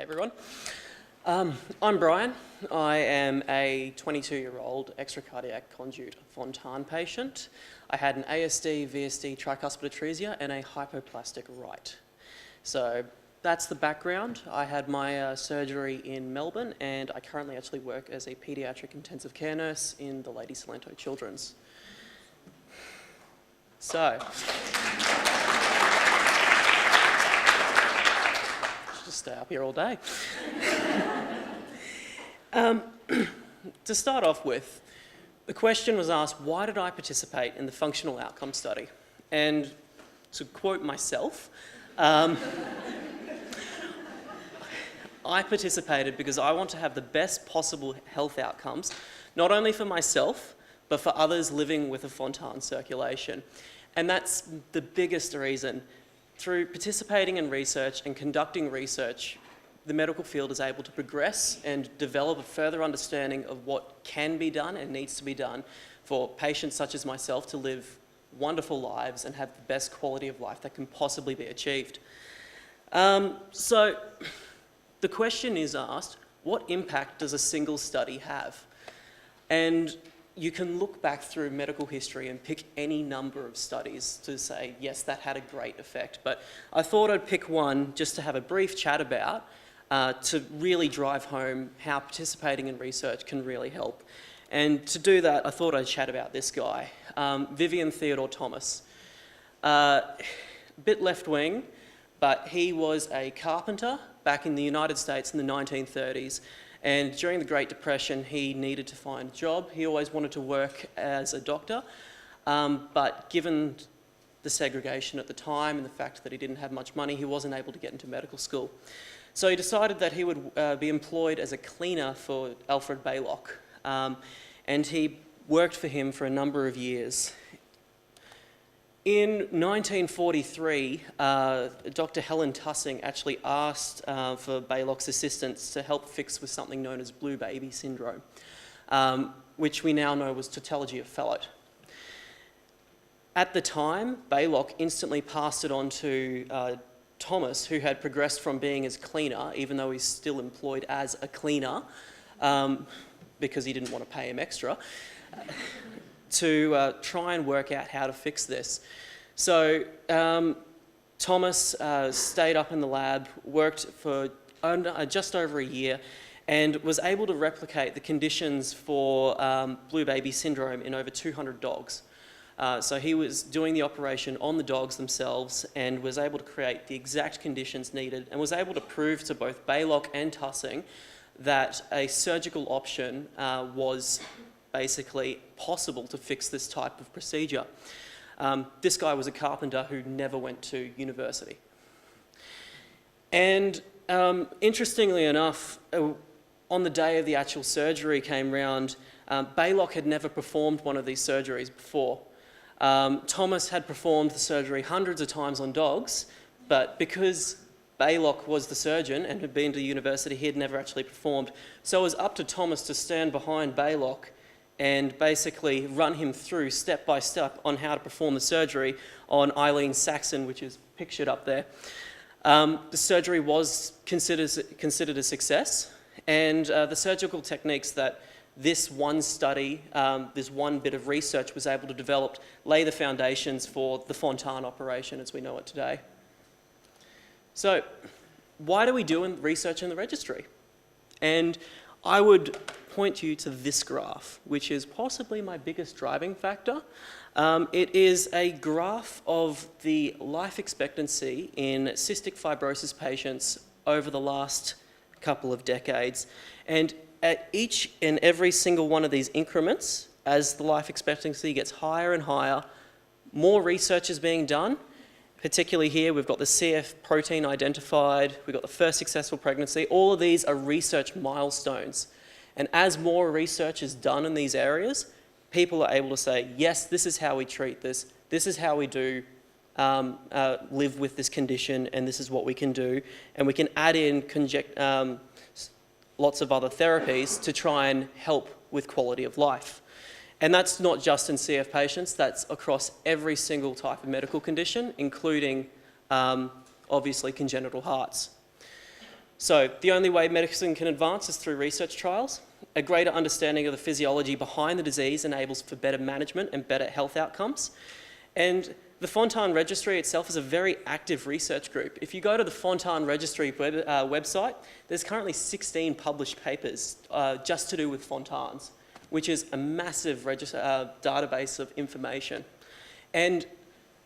everyone. I'm Brian. I am a 22-year-old extracardiac conjugate Fontan patient. I had an ASD, VSD, tricuspid atresia and a hypoplastic right. So that's the background. I had my surgery in Melbourne and I currently actually work as a paediatric intensive care nurse in the Lady Cilento Children's. So, just stay up here all day. To start off with, the question was asked, why did I participate in the functional outcome study? And to quote myself, I participated because I want to have the best possible health outcomes, not only for myself, but for others living with a Fontan circulation. And that's the biggest reason. Through participating in research and conducting research, the medical field is able to progress and develop a further understanding of what can be done and needs to be done for patients such as myself to live wonderful lives and have the best quality of life that can possibly be achieved. So the question is asked, what impact does a single study have? And you can look back through medical history and pick any number of studies to say, yes, that had a great effect. But I thought I'd pick one just to have a brief chat about to really drive home how participating in research can really help. And to do that, I thought I'd chat about this guy, Vivian Theodore Thomas. A bit left-wing, but he was a carpenter back in the United States in the 1930s. And during the Great Depression, he needed to find a job. He always wanted to work as a doctor, but given the segregation at the time and the fact that he didn't have much money, he wasn't able to get into medical school. So he decided that he would be employed as a cleaner for Alfred Baylock, and he worked for him for a number of years. In 1943, Dr. Helen Tussing actually asked for Baylock's assistance to help fix with something known as blue baby syndrome, which we now know was tautology of Fallot. At the time, Baylock instantly passed it on to Thomas, who had progressed from being his cleaner, even though he's still employed as a cleaner, because he didn't want to pay him extra, to try and work out how to fix this. So Thomas stayed up in the lab, worked for just over a year, and was able to replicate the conditions for blue baby syndrome in over 200 dogs. So he was doing the operation on the dogs themselves and was able to create the exact conditions needed and was able to prove to both Baylock and Tussing that a surgical option was basically possible to fix this type of procedure. This guy was a carpenter who never went to university. And interestingly enough, on the day of the actual surgery came round, Baylock had never performed one of these surgeries before. Thomas had performed the surgery hundreds of times on dogs, but because Baylock was the surgeon and had been to university, he had never actually performed. So it was up to Thomas to stand behind Baylock and basically run him through step by step on how to perform the surgery on Eileen Saxon, which is pictured up there. The surgery was considered a success, and the surgical techniques that this one study, this one bit of research was able to develop, lay the foundations for the Fontan operation as we know it today. So, why do we do research in the registry? And I would point you to this graph, which is possibly my biggest driving factor. It is a graph of the life expectancy in cystic fibrosis patients over the last couple of decades. And at each and every single one of these increments, as the life expectancy gets higher and higher, more research is being done. Particularly here, we've got the CF protein identified, we've got the first successful pregnancy. All of these are research milestones. And as more research is done in these areas, people are able to say, yes, this is how we treat this, this is how we do live with this condition, and this is what we can do. And we can add in lots of other therapies to try and help with quality of life. And that's not just in CF patients, that's across every single type of medical condition, including obviously congenital hearts. So the only way medicine can advance is through research trials. A greater understanding of the physiology behind the disease enables for better management and better health outcomes. And the Fontan Registry itself is a very active research group. If you go to the Fontan Registry website, there's currently 16 published papers just to do with Fontans, which is a massive database of information. And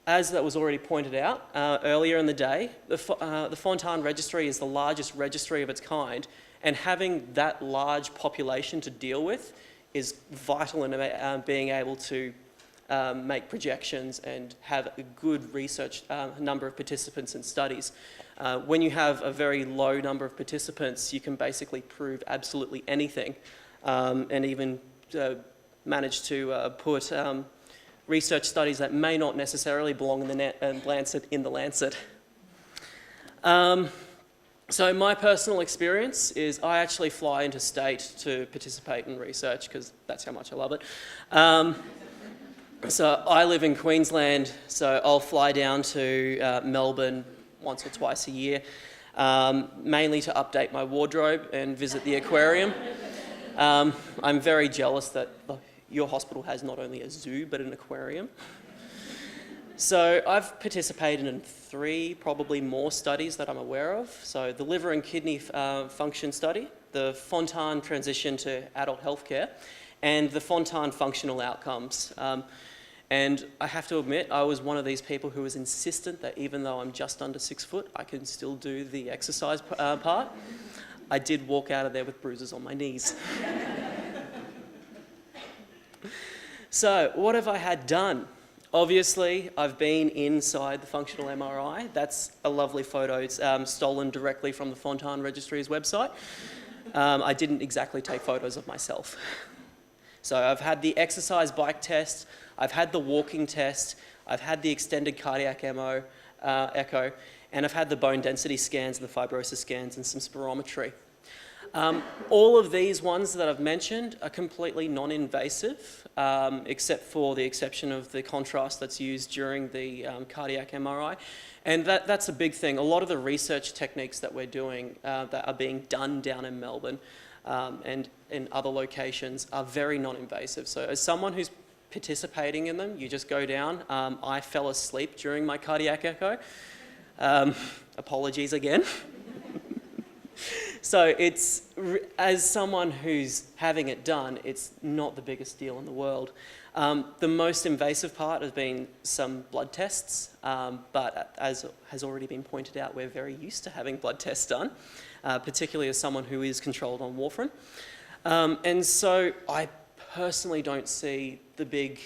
as that was already pointed out earlier in the day, the Fontan Registry is the largest registry of its kind, and having that large population to deal with is vital in being able to make projections and have a good research number of participants in studies. When you have a very low number of participants, you can basically prove absolutely anything, and even manage to put research studies that may not necessarily belong in the Lancet. So my personal experience is I actually fly interstate to participate in research because that's how much I love it. So I live in Queensland, so I'll fly down to Melbourne once or twice a year, mainly to update my wardrobe and visit the aquarium. I'm very jealous that your hospital has not only a zoo but an aquarium. So I've participated in 3, probably more studies that I'm aware of. So the liver and kidney function study, the Fontan transition to adult healthcare, and the Fontan functional outcomes. And I have to admit, I was one of these people who was insistent that even though I'm just under 6 foot, I can still do the exercise part. I did walk out of there with bruises on my knees. So what have I had done? Obviously, I've been inside the functional MRI. That's a lovely photo. It's stolen directly from the Fontan Registry's website. I didn't exactly take photos of myself. So I've had the exercise bike test, I've had the walking test, I've had the extended cardiac echo, and I've had the bone density scans and the fibrosis scans and some spirometry. All of these ones that I've mentioned are completely non-invasive, except for the exception of the contrast that's used during the cardiac MRI. And that's a big thing. A lot of the research techniques that we're doing that are being done down in Melbourne and in other locations are very non-invasive. So as someone who's participating in them, you just go down. I fell asleep during my cardiac echo. Apologies again. So it's, as someone who's having it done, it's not the biggest deal in the world. The most invasive part has been some blood tests, but as has already been pointed out, we're very used to having blood tests done, particularly as someone who is controlled on warfarin. And so I personally don't see the big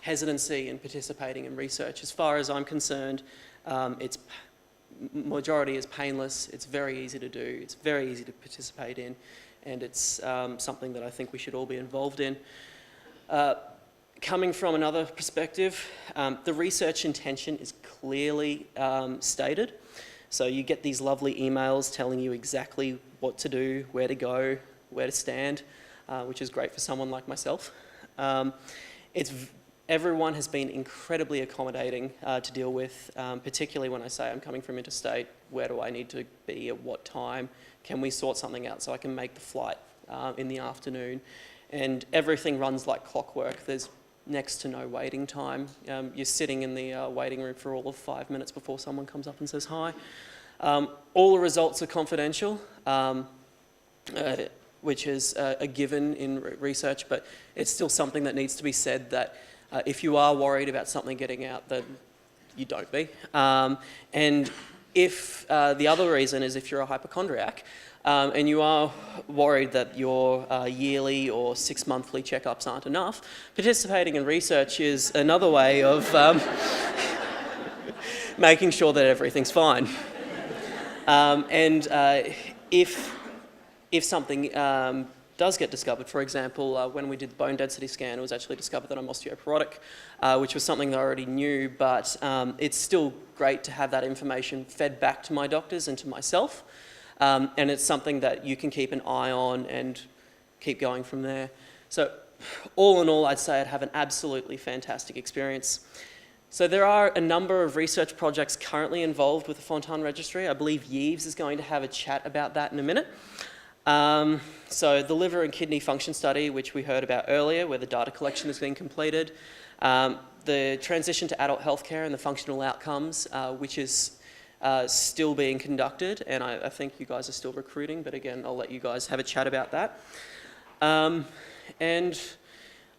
hesitancy in participating in research. As far as I'm concerned, majority is painless, it's very easy to do, it's very easy to participate in, and it's something that I think we should all be involved in. Coming from another perspective, the research intention is clearly stated. So you get these lovely emails telling you exactly what to do, where to go, where to stand, which is great for someone like myself. Everyone has been incredibly accommodating to deal with, particularly when I say I'm coming from interstate, where do I need to be at what time, can we sort something out so I can make the flight in the afternoon, and everything runs like clockwork. There's next to no waiting time. You're sitting in the waiting room for all of 5 minutes before someone comes up and says hi. All the results are confidential, which is a given in research, but it's still something that needs to be said that if you are worried about something getting out, then you don't be. And if the other reason is if you're a hypochondriac and you are worried that your yearly or 6 monthly checkups aren't enough, participating in research is another way of making sure that everything's fine. If something does get discovered, for example, when we did the bone density scan, it was actually discovered that I'm osteoporotic, which was something that I already knew, but it's still great to have that information fed back to my doctors and to myself, and it's something that you can keep an eye on and keep going from there. So all in all, I'd say I'd have an absolutely fantastic experience. So there are a number of research projects currently involved with the Fontan Registry. I believe Yves is going to have a chat about that in a minute. So the liver and kidney function study, which we heard about earlier, where the data collection has been completed. The transition to adult healthcare and the functional outcomes, which is still being conducted, and I think you guys are still recruiting, but again, I'll let you guys have a chat about that. And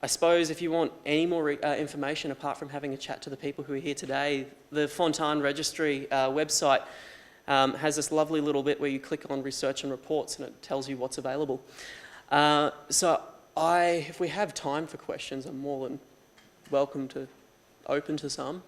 I suppose if you want any more information apart from having a chat to the people who are here today, the Fontan Registry website has this lovely little bit where you click on research and reports and it tells you what's available. So if we have time for questions, I'm more than welcome to open to some.